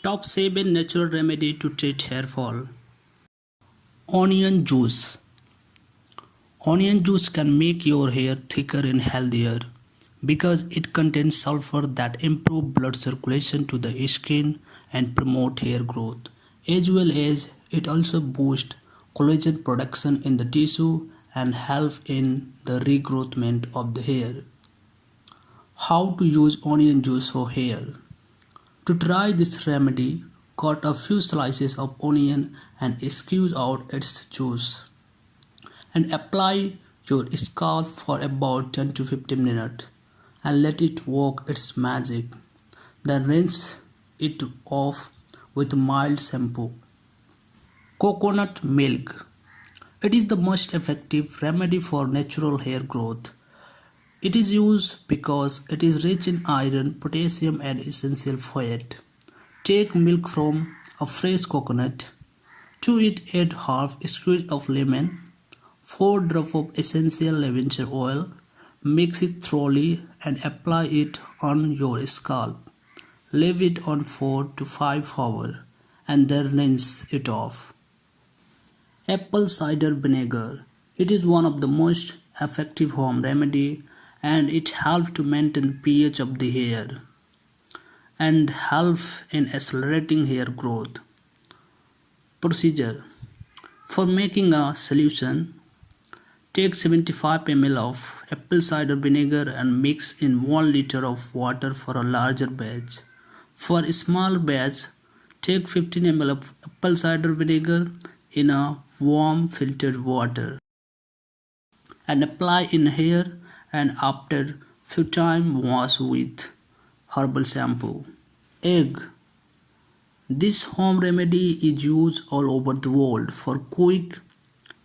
Top 7 natural remedy to treat hair fall. Onion juice. Onion juice can make your hair thicker and healthier because it contains sulfur that improve blood circulation to the skin and promote hair growth. As well as it also boosts collagen production in the tissue and help in the regrowth of the hair. How to use onion juice for hair? To try this remedy, cut a few slices of onion and squeeze out its juice and apply your scalp for about 10 to 15 minutes and let it work its magic. Then rinse it off with mild shampoo. Coconut milk. It is the most effective remedy for natural hair growth. It is used because it is rich in iron, potassium and essential fat. Take milk from a fresh coconut. To it add half a squeeze of lemon, 4 drops of essential lavender oil. Mix it thoroughly and apply it on your scalp. Leave it on 4 to 5 hours and then rinse it off. Apple cider vinegar. It is one of the most effective home remedy and it helps to maintain the pH of the hair and help in accelerating hair growth. Procedure. For making a solution, take 75 ml of apple cider vinegar and mix in 1 liter of water for a larger batch. For a small batch, take 15 ml of apple cider vinegar in a warm filtered water and apply in hair and after few times wash with herbal shampoo. Egg. This home remedy is used all over the world for quick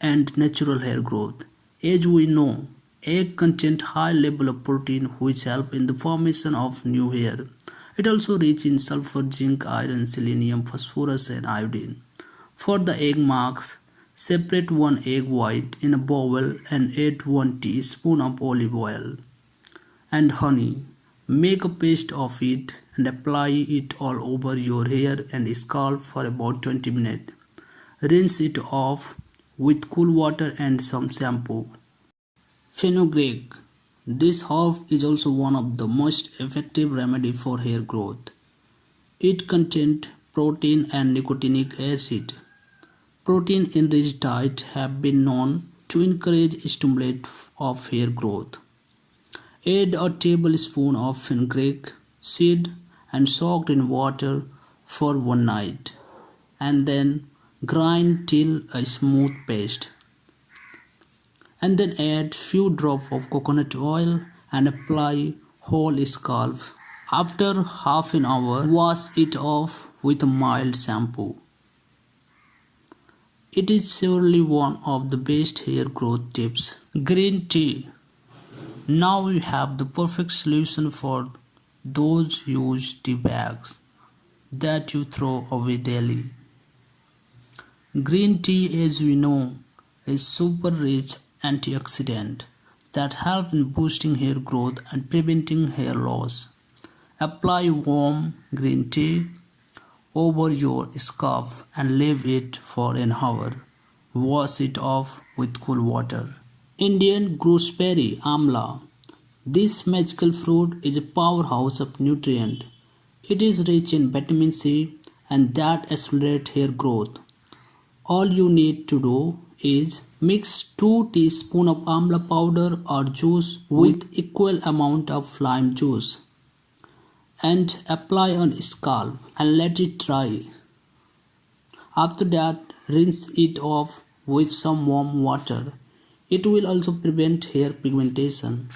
and natural hair growth. As we know, egg contains high level of protein which help in the formation of new hair. It also rich in sulfur, zinc, iron, selenium, phosphorus and iodine. For the egg marks, separate 1 egg white in a bowl and add 1 teaspoon of olive oil and honey. Make a paste of it and apply it all over your hair and scalp for about 20 minutes. Rinse it off with cool water and some shampoo. Fenugreek. This herb is also one of the most effective remedy for hair growth. It contains protein and nicotinic acid. Protein-enriched diets have been known to encourage stimulate of hair growth. Add a tablespoon of fenugreek seed and soaked in water for 1 night and then grind till a smooth paste. And then add few drops of coconut oil and apply whole scalp. After half an hour, wash it off with a mild shampoo. It is surely one of the best hair growth tips. Green tea. Now we have the perfect solution for those used tea bags that you throw away daily. Green tea, as we know, is super rich antioxidant that help in boosting hair growth and preventing hair loss. Apply warm green tea over your scalp and leave it for an hour. Wash it off with cool water. Indian gooseberry amla. This magical fruit is a powerhouse of nutrient. It is rich in vitamin C and that accelerates hair growth. All you need to do is mix 2 teaspoons of amla powder or juice with equal amount of lime juice and apply on scalp and let it dry. After that, rinse it off with some warm water. It will also prevent hair pigmentation.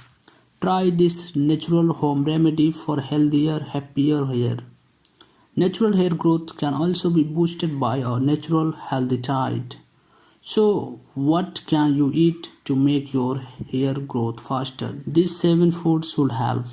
Try this natural home remedy for healthier, happier hair. Natural hair growth can also be boosted by a natural healthy diet. So, what can you eat to make your hair growth faster? These 7 foods should help.